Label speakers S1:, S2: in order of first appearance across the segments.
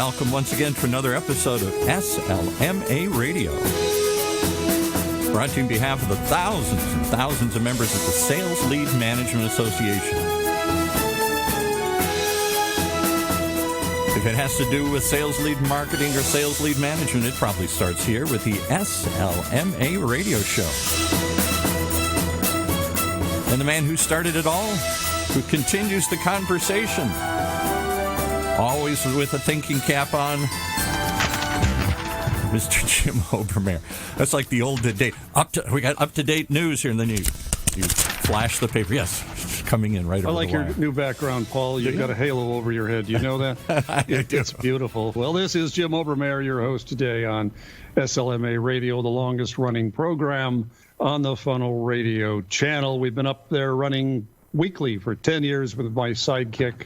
S1: Welcome once again to another episode of SLMA Radio. Brought to you on behalf of the thousands and thousands of members of the Sales Lead Management Association. If it has to do with sales lead marketing or sales lead management, it probably starts here with the SLMA Radio Show. And the man who started it all, who continues the conversation, always with a thinking cap on, Mr. Jim Obermeyer. That's like the old date. We got up-to-date news here, and then you flash the paper. Yes, coming in right over the wire.
S2: I like your new background, Paul. You've got a halo over your head. You know that? It's beautiful. Well, this is Jim Obermeyer, your host today on SLMA Radio, the longest-running program on the Funnel Radio channel. We've been up there running weekly for 10 years with my sidekick,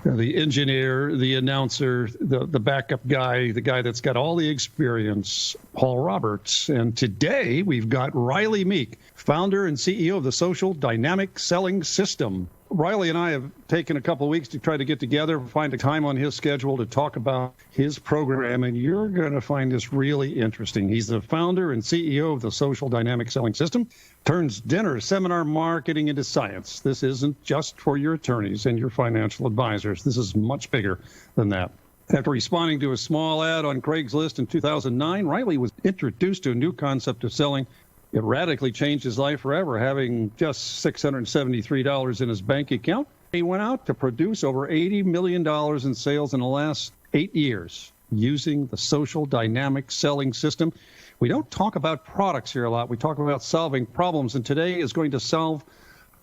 S2: the engineer, the announcer, the backup guy, the guy that's got all the experience, Paul Roberts. And today we've got Rylee Meek, founder and CEO of the Social Dynamic Selling System. Rylee and I have taken a couple of weeks to try to get together, find a time on his schedule to talk about his program, and you're going to find this really interesting. He's the founder and CEO of the Social Dynamic Selling System, turns dinner seminar marketing into science. This isn't just for your attorneys and your financial advisors. This is much bigger than that. After responding to a small ad on Craigslist in 2009, Rylee was introduced to a new concept of selling. It radically changed his life forever, having just $673 in his bank account. He went out to produce over $80 million in sales in the last 8 years using the Social Dynamic Selling System. We don't talk about products here a lot. We talk about solving problems, and today is going to solve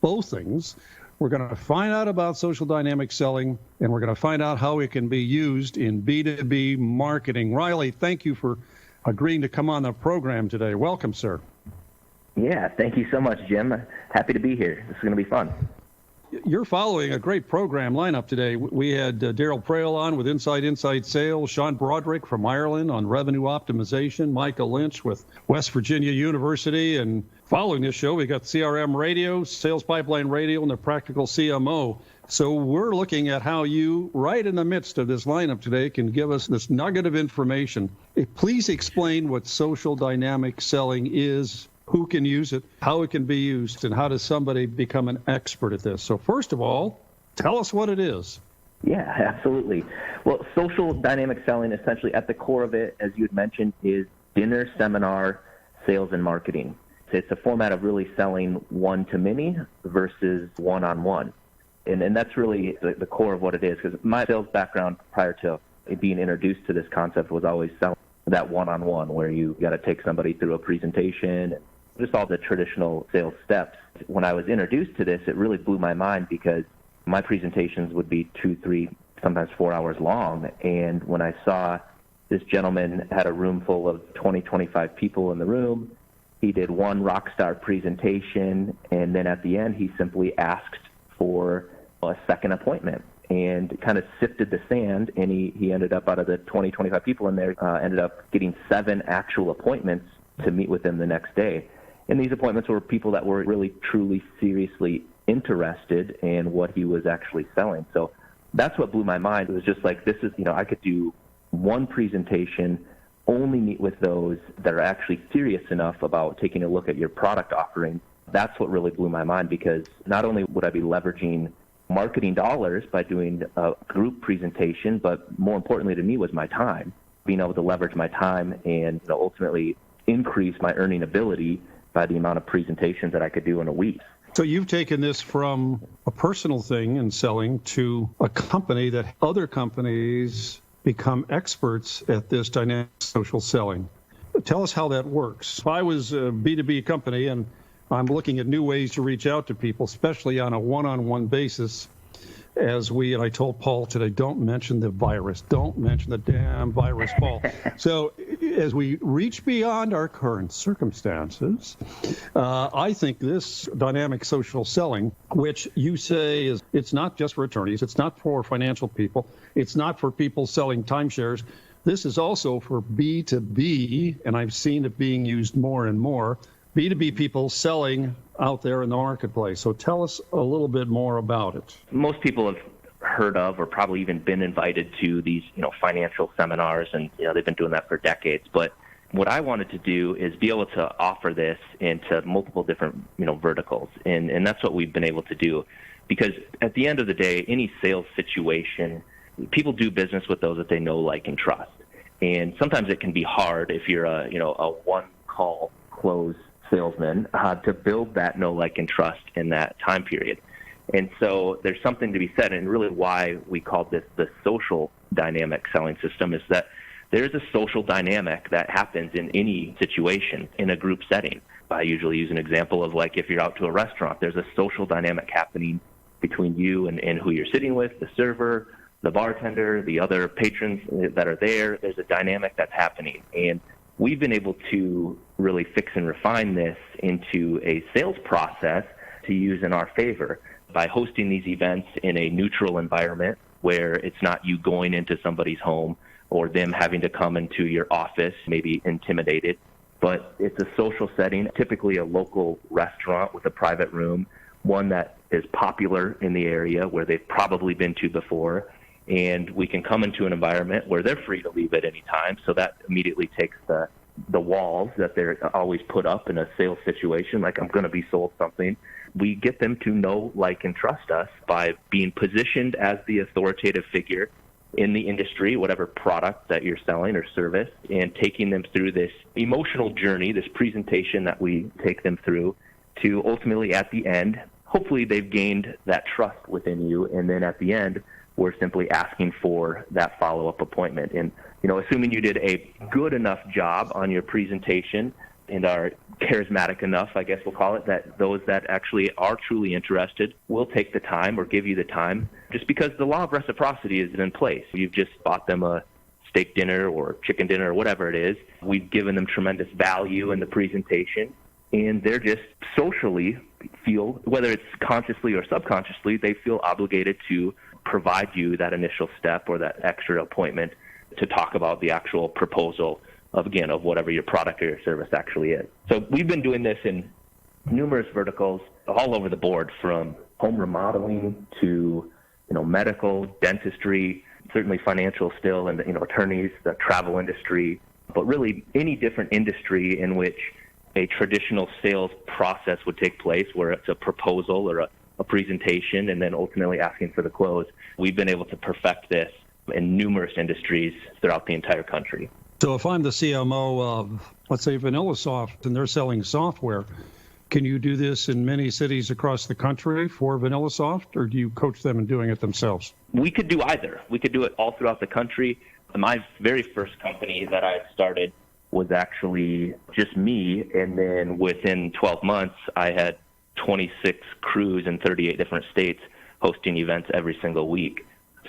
S2: both things. We're going to find out about social dynamic selling, and we're going to find out how it can be used in B2B marketing. Rylee, thank you for agreeing to come on the program today. Welcome, sir.
S3: Yeah, thank you so much, Jim. Happy to be here. This is going to be fun.
S2: You're following a great program lineup today. We had Daryl Prail on with Inside Sales, Sean Broderick from Ireland on revenue optimization, Michael Lynch with West Virginia University, and following this show, we got CRM Radio, Sales Pipeline Radio, and the Practical CMO. So we're looking at how you, right in the midst of this lineup today, can give us this nugget of information. Please explain what social dynamic selling is, who can use it, how it can be used, and how does somebody become an expert at this. So first of all, tell us what it is.
S3: Yeah, absolutely. Well, social dynamic selling, essentially at the core of it, as you had mentioned, is dinner, seminar, sales, and marketing. It's a format of really selling one-to-many versus one-on-one. And that's really the core of what it is, because my sales background prior to being introduced to this concept was always selling that one-on-one, where you got to take somebody through a presentation, just all the traditional sales steps. When I was introduced to this, it really blew my mind because my presentations would be 2, 3, sometimes 4 hours long. And when I saw this gentleman had a room full of 20, 25 people in the room, he did one rock star presentation, and then at the end, he simply asked for a second appointment and kind of sifted the sand, and he ended up, out of the 20, 25 people in there, ended up getting 7 actual appointments to meet with him the next day. And these appointments were people that were really, truly, seriously interested in what he was actually selling. So that's what blew my mind. It was just like, this is, I could do one presentation, only meet with those that are actually serious enough about taking a look at your product offering. That's what really blew my mind, because not only would I be leveraging marketing dollars by doing a group presentation, but more importantly to me was my time, being able to leverage my time and ultimately increase my earning ability by the amount of presentations that I could do in a week.
S2: So you've taken this from a personal thing in selling to a company that other companies become experts at this dynamic social selling. Tell us how that works. If I was a B2B company and I'm looking at new ways to reach out to people, especially on a one-on-one basis, and I told Paul today, don't mention the virus. Don't mention the damn virus, Paul. So as we reach beyond our current circumstances, I think this dynamic social selling, which you say it's not just for attorneys, it's not for financial people, it's not for people selling timeshares. This is also for B2B, and I've seen it being used more and more, B2B people selling out there in the marketplace. So tell us a little bit more about it.
S3: Most people have heard of or probably even been invited to these, financial seminars, and, they've been doing that for decades. But what I wanted to do is be able to offer this into multiple different, verticals. And that's what we've been able to do. Because at the end of the day, any sales situation, people do business with those that they know, like, and trust. And sometimes it can be hard if you're a one-call close salesman to build that know, like, and trust in that time period. And so there's something to be said, and really why we called this the social dynamic selling system is that there's a social dynamic that happens in any situation in a group setting. I usually use an example of, like, if you're out to a restaurant, there's a social dynamic happening between you and who you're sitting with, the server, the bartender, the other patrons that are there. There's a dynamic that's happening. And we've been able to really fix and refine this into a sales process to use in our favor by hosting these events in a neutral environment where it's not you going into somebody's home or them having to come into your office, maybe intimidated. But it's a social setting, typically a local restaurant with a private room, one that is popular in the area where they've probably been to before, and we can come into an environment where they're free to leave at any time. So that immediately takes the walls that they're always put up in a sales situation, like, I'm going to be sold something. We get them to know, like, and trust us by being positioned as the authoritative figure in the industry, whatever product that you're selling or service, and taking them through this emotional journey, this presentation that we take them through to ultimately at the end, hopefully they've gained that trust within you. And then at the end, we're simply asking for that follow-up appointment. And, assuming you did a good enough job on your presentation and are charismatic enough, I guess we'll call it, that those that actually are truly interested will take the time or give you the time, just because the law of reciprocity is in place. You've just bought them a steak dinner or chicken dinner or whatever it is. We've given them tremendous value in the presentation, and they're just socially feel, whether it's consciously or subconsciously, they feel obligated to provide you that initial step or that extra appointment to talk about the actual proposal of whatever your product or your service actually is. So we've been doing this in numerous verticals all over the board, from home remodeling to, medical, dentistry, certainly financial still, and, attorneys, the travel industry, but really any different industry in which a traditional sales process would take place, where it's a proposal or a presentation and then ultimately asking for the close. We've been able to perfect this in numerous industries throughout the entire country.
S2: So if I'm the CMO of, let's say, VanillaSoft, and they're selling software, can you do this in many cities across the country for VanillaSoft, or do you coach them in doing it themselves?
S3: We could do either. We could do it all throughout the country. My very first company that I started was actually just me, and then within 12 months, I had 26 crews in 38 different states hosting events every single week.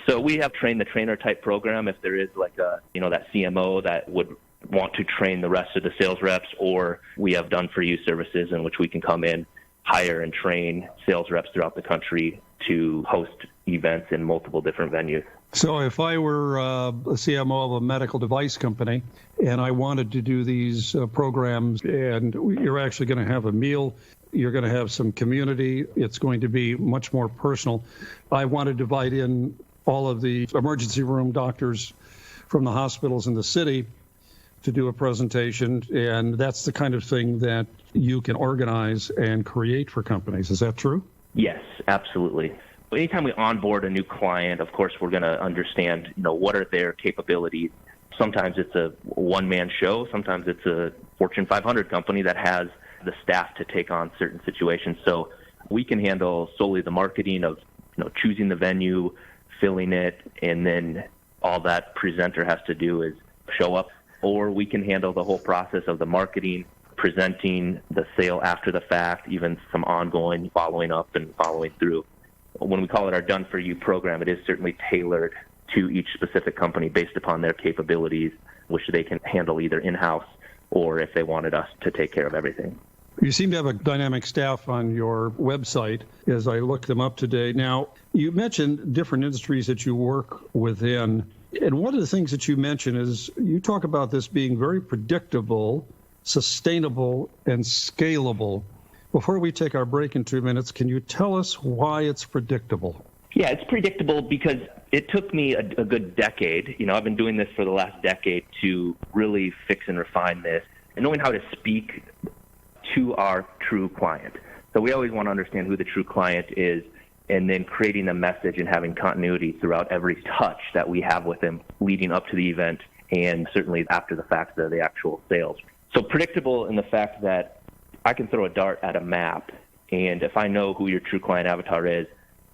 S3: So we have train-the-trainer type program if there is like that CMO that would want to train the rest of the sales reps, or we have done-for-you services in which we can come in, hire and train sales reps throughout the country to host events in multiple different venues.
S2: So if I were a CMO of a medical device company and I wanted to do these programs, and you're actually going to have a meal, you're going to have some community, it's going to be much more personal. I want to divide in all of the emergency room doctors from the hospitals in the city to do a presentation, and that's the kind of thing that you can organize and create for companies. Is that true?
S3: Yes, absolutely. Anytime we onboard a new client, of course, we're going to understand, what are their capabilities. Sometimes it's a one-man show. Sometimes it's a Fortune 500 company that has the staff to take on certain situations. So we can handle solely the marketing of, choosing the venue, filling it, and then all that presenter has to do is show up. Or we can handle the whole process of the marketing, presenting the sale after the fact, even some ongoing following up and following through. When we call it our done-for-you program, it is certainly tailored to each specific company based upon their capabilities, which they can handle either in-house or if they wanted us to take care of everything.
S2: You seem to have a dynamic staff on your website as I look them up today. Now, you mentioned different industries that you work within, and one of the things that you mention is you talk about this being very predictable, sustainable, and scalable. Before we take our break in 2 minutes, can you tell us why it's predictable?
S3: Yeah, it's predictable because it took me a good decade. I've been doing this for the last decade to really fix and refine this and knowing how to speak to our true client. So we always want to understand who the true client is and then creating a message and having continuity throughout every touch that we have with them leading up to the event and certainly after the fact of the actual sales. So predictable in the fact that I can throw a dart at a map, and if I know who your true client avatar is,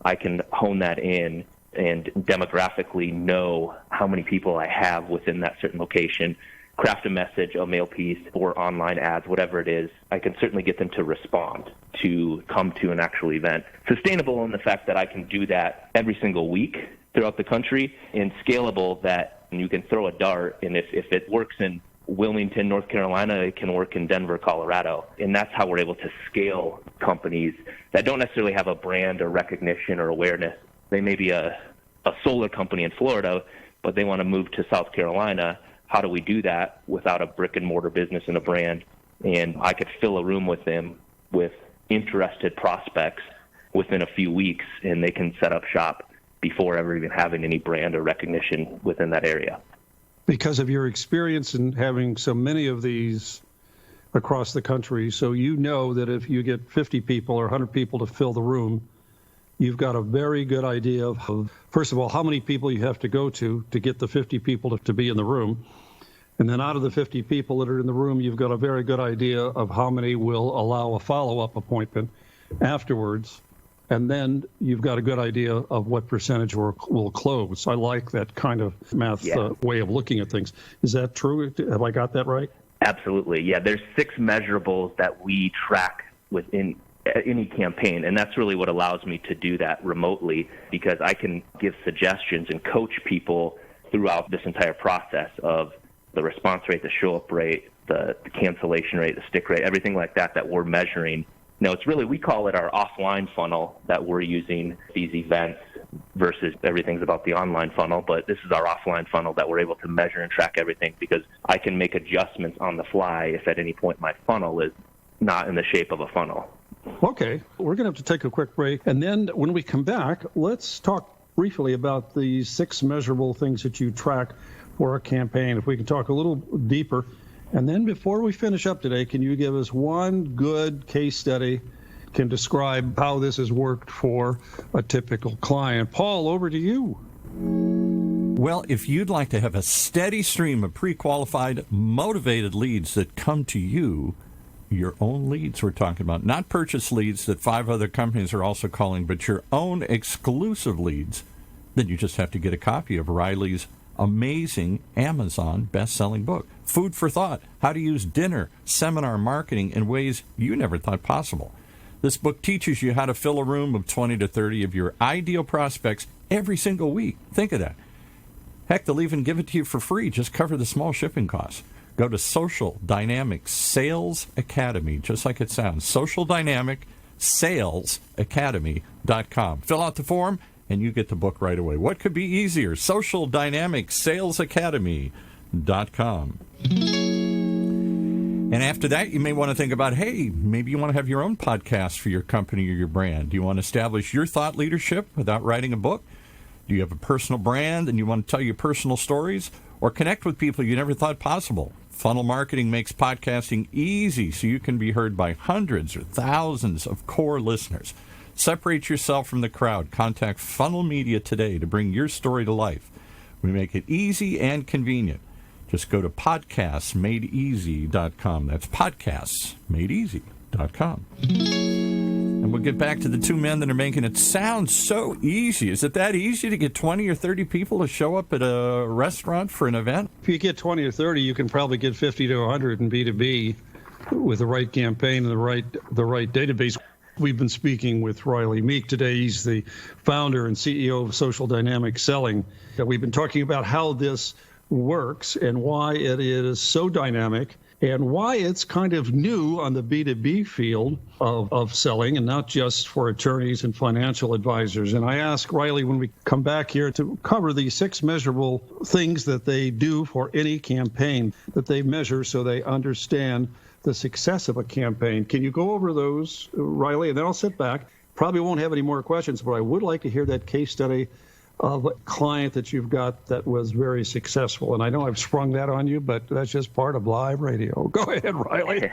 S3: I can hone that in and demographically know how many people I have within that certain location, craft a message, a mail piece, or online ads, whatever it is. I can certainly get them to respond, to come to an actual event. Sustainable in the fact that I can do that every single week throughout the country, and scalable that you can throw a dart, and if it works in Wilmington, North Carolina, it can work in Denver, Colorado. And that's how we're able to scale companies that don't necessarily have a brand or recognition or awareness. They may be a solar company in Florida, but they want to move to South Carolina. How do we do that without a brick and mortar business and a brand? And I could fill a room with them with interested prospects within a few weeks, and they can set up shop before ever even having any brand or recognition within that area.
S2: Because of your experience in having so many of these across the country, so you know that if you get 50 people or 100 people to fill the room, you've got a very good idea of, first of all, how many people you have to go to get the 50 people to be in the room. And then out of the 50 people that are in the room, you've got a very good idea of how many will allow a follow-up appointment afterwards. And then you've got a good idea of what percentage will close. I like that kind of math way of looking at things. Is that true? Have I got that right?
S3: Absolutely. Yeah, there's 6 measurables that we track within any campaign, and that's really what allows me to do that remotely, because I can give suggestions and coach people throughout this entire process of the response rate, the show-up rate, the cancellation rate, the stick rate, everything like that we're measuring. It's really, we call it our offline funnel that we're using these events versus everything's about the online funnel, but this is our offline funnel that we're able to measure and track everything, because I can make adjustments on the fly if at any point my funnel is not in the shape of a funnel.
S2: Okay, we're going to have to take a quick break, and then when we come back, let's talk briefly about the 6 measurable things that you track for a campaign. If we can talk a little deeper. And then before we finish up today, can you give us one good case study, can describe how this has worked for a typical client? Paul, over to you.
S1: Well, if you'd like to have a steady stream of pre-qualified, motivated leads that come to you, your own leads we're talking about, not purchase leads that 5 other companies are also calling, but your own exclusive leads, then you just have to get a copy of Rylee's amazing Amazon best-selling book, Food for Thought, How to Use Dinner Seminar Marketing in Ways You Never Thought Possible. This book teaches you how to fill a room of 20 to 30 of your ideal prospects every single week. Think of that. Heck, they'll even give it to you for free. Just cover the small shipping costs. Go to Social Dynamic Sales Academy, just like it sounds, Social Dynamic Sales Academy.com. Fill out the form, and you get the book right away. What could be easier? Social Dynamic Sales Academy.com. And after that, you may want to think about, hey, maybe you want to have your own podcast for your company or your brand. Do you want to establish your thought leadership without writing a book? Do you have a personal brand and you want to tell your personal stories? Or connect with people you never thought possible? Funnel marketing makes podcasting easy so you can be heard by hundreds or thousands of core listeners. Separate yourself from the crowd. Contact Funnel Media today to bring your story to life. We make it easy and convenient. Just go to podcastsmadeeasy.com. That's podcastsmadeeasy.com. And we'll get back to the 2 men that are making it sound so easy. Is it that easy to get 20 or 30 people to show up at a restaurant for an event?
S2: If you get 20 or 30, you can probably get 50 to 100 in B2B with the right campaign and the right database. We've been speaking with Rylee Meek today. He's the founder and CEO of Social Dynamic Selling. We've been talking about how this works and why it is so dynamic and why it's kind of new on the B2B field of selling and not just for attorneys and financial advisors. And I asked Rylee when we come back here to cover the 6 measurable things that they do for any campaign that they measure so they understand the success of a campaign. Can you go over those, Rylee? And then I'll sit back Probably won't have any more questions, but I would like to hear that case study of a client that you've got that was very successful. And I know I've sprung that on you, but that's just part of live radio. Go ahead, Rylee.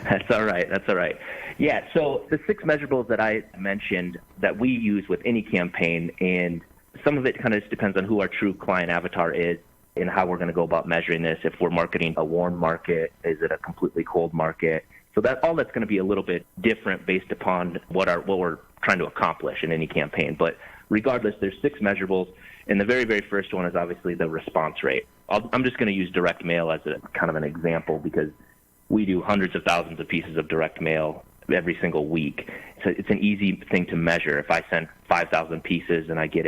S3: That's all right. That's all right. Yeah, so the 6 measurables that I mentioned that we use with any campaign, and some of it kind of just depends on who our true client avatar is and how we're going to go about measuring this. If we're marketing a warm market, is it a completely cold market? So all that's going to be a little bit different based upon what we're trying to accomplish in any campaign. But regardless, there's 6 measurables, and the very, very first one is obviously the response rate. I'm just going to use direct mail as a kind of an example because we do hundreds of thousands of pieces of direct mail every single week. So it's an easy thing to measure. If I send 5,000 pieces and I get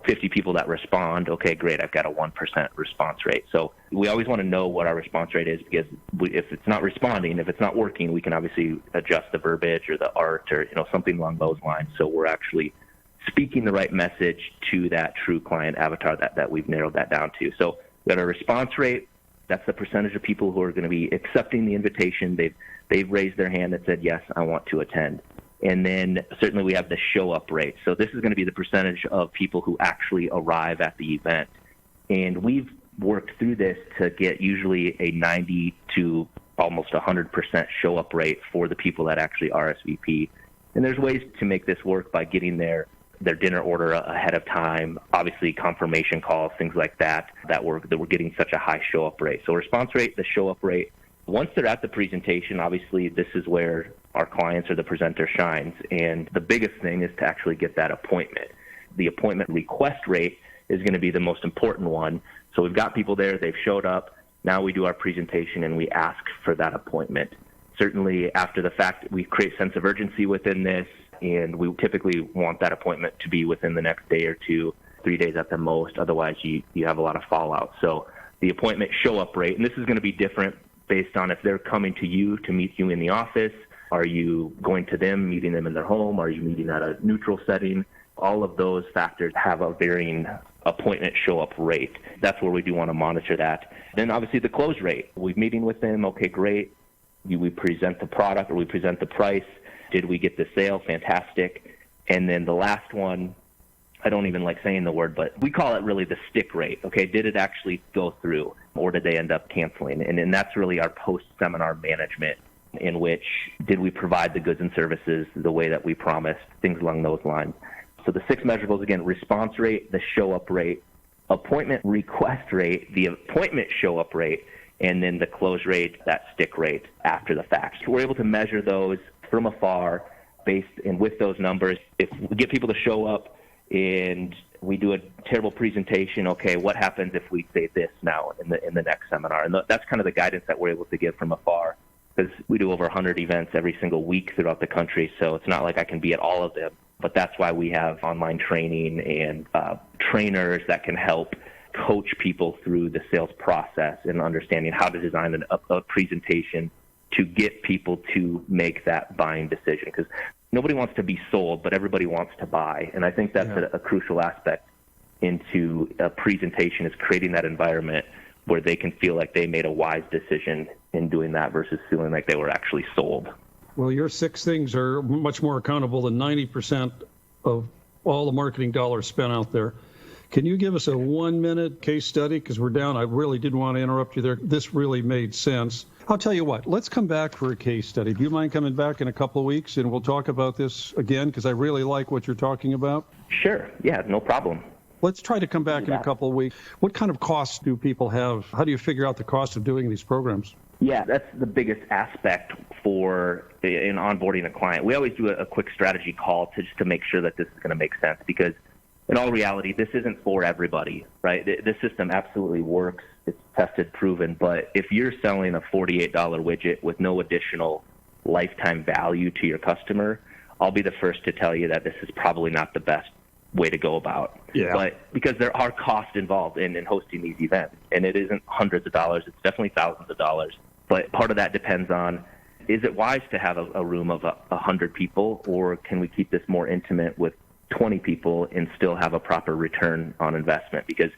S3: 50 people that respond, okay, great, I've got a 1% response rate. So we always want to know what our response rate is because if it's not responding, if it's not working, we can obviously adjust the verbiage or the art or something along those lines. So we're actually speaking the right message to that true client avatar that we've narrowed that down to. So we got a response rate. That's the percentage of people who are going to be accepting the invitation. They've raised their hand and said, yes, I want to attend. And then certainly we have the show-up rate. So this is going to be the percentage of people who actually arrive at the event. And we've worked through this to get usually a 90 to almost 100% show-up rate for the people that actually RSVP. And there's ways to make this work by getting their dinner order ahead of time, obviously confirmation calls, things like that we're getting such a high show-up rate. So response rate, the show-up rate. Once they're at the presentation, obviously this is where our clients or the presenter shines. And the biggest thing is to actually get that appointment. The appointment request rate is going to be the most important one. So we've got people there, they've showed up. Now we do our presentation and we ask for that appointment. Certainly after the fact, we create sense of urgency within this, and we typically want that appointment to be within the next day or 2, 3 days at the most. Otherwise, you have a lot of fallout. So the appointment show-up rate, and this is going to be different based on if they're coming to you to meet you in the office. Are you going to them, meeting them in their home? Are you meeting at a neutral setting? All of those factors have a varying appointment show-up rate. That's where we do want to monitor that. Then obviously the close rate. We're meeting with them. Okay, great. We present the product or we present the price. Did we get the sale? Fantastic. And then the last one, I don't even like saying the word, but we call it really the stick rate. Okay, did it actually go through or did they end up canceling? And that's really our post-seminar management, in which did we provide the goods and services the way that we promised, things along those lines. So the 6 measurables, again, response rate, the show-up rate, appointment request rate, the appointment show-up rate, and then the close rate, that stick rate after the fact. So we're able to measure those from afar based and with those numbers. If we get people to show up and we do a terrible presentation, okay, what happens if we say this now in the next seminar? And that's kind of the guidance that we're able to give from afar, because we do over 100 events every single week throughout the country, so it's not like I can be at all of them. But that's why we have online training and trainers that can help coach people through the sales process and understanding how to design a presentation to get people to make that buying decision. Because nobody wants to be sold, but everybody wants to buy. And I think that's a crucial aspect into a presentation, is creating that environment where they can feel like they made a wise decision in doing that versus feeling like they were actually sold.
S2: Well, your 6 things are much more accountable than 90% of all the marketing dollars spent out there. Can you give us a 1-minute case study? Because we're down. I really didn't want to interrupt you there. This really made sense. I'll tell you what, let's come back for a case study. Do you mind coming back in a couple of weeks and we'll talk about this again? Because I really like what you're talking about.
S3: Sure. Yeah, no problem.
S2: Let's try to come back in a couple of weeks. What kind of costs do people have? How do you figure out the cost of doing these programs?
S3: Yeah, that's the biggest aspect in onboarding a client. We always do a quick strategy call just to make sure that this is going to make sense, because in all reality, this isn't for everybody, right? This system absolutely works. It's tested, proven. But if you're selling a $48 widget with no additional lifetime value to your customer, I'll be the first to tell you that this is probably not the best way to go about.
S2: Yeah.
S3: But because there are costs involved in hosting these events, and it isn't hundreds of dollars, it's definitely thousands of dollars. But part of that depends on, is it wise to have a room of 100 people, or can we keep this more intimate with 20 people and still have a proper return on investment? Because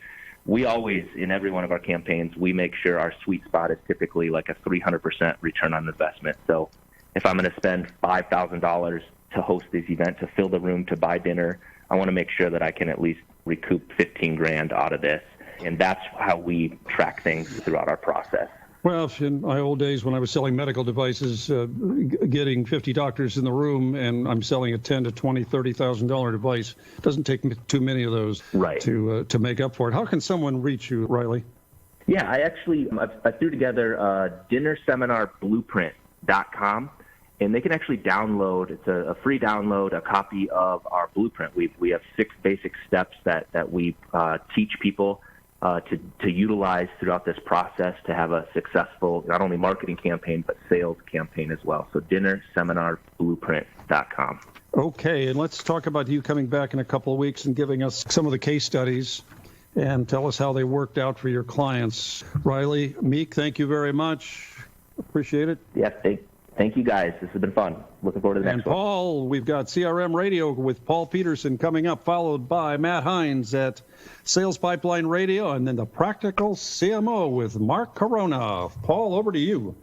S3: we always, in every one of our campaigns, we make sure our sweet spot is typically like a 300% return on investment. So if I'm going to spend $5,000 to host this event, to fill the room, to buy dinner. I want to make sure that I can at least recoup $15,000 out of this. And that's how we track things throughout our process.
S2: Well, in my old days when I was selling medical devices, getting 50 doctors in the room and I'm selling a $10,000 to $20,000, $30,000 device, doesn't take too many of those to make up for it. How can someone reach you, Rylee?
S3: Yeah, I threw together dinnerseminarblueprint.com, and they can actually download, it's a free download, a copy of our blueprint. We have 6 basic steps that we teach people to utilize throughout this process to have a successful, not only marketing campaign, but sales campaign as well. So dinnerseminarblueprint.com.
S2: Okay, and let's talk about you coming back in a couple of weeks and giving us some of the case studies and tell us how they worked out for your clients. Rylee Meek, thank you very much. Appreciate it.
S3: Yeah, thank you guys. This has been fun. Looking forward to the next one.
S2: And Paul, we've got CRM Radio with Paul Peterson coming up, followed by Matt Hines at Sales Pipeline Radio, and then the Practical CMO with Mark Corona. Paul, over to you.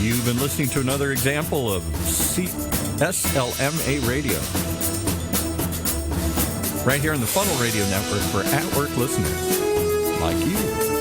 S1: You've been listening to another example of SLMA Radio. Right here on the Funnel Radio Network for at-work listeners like you.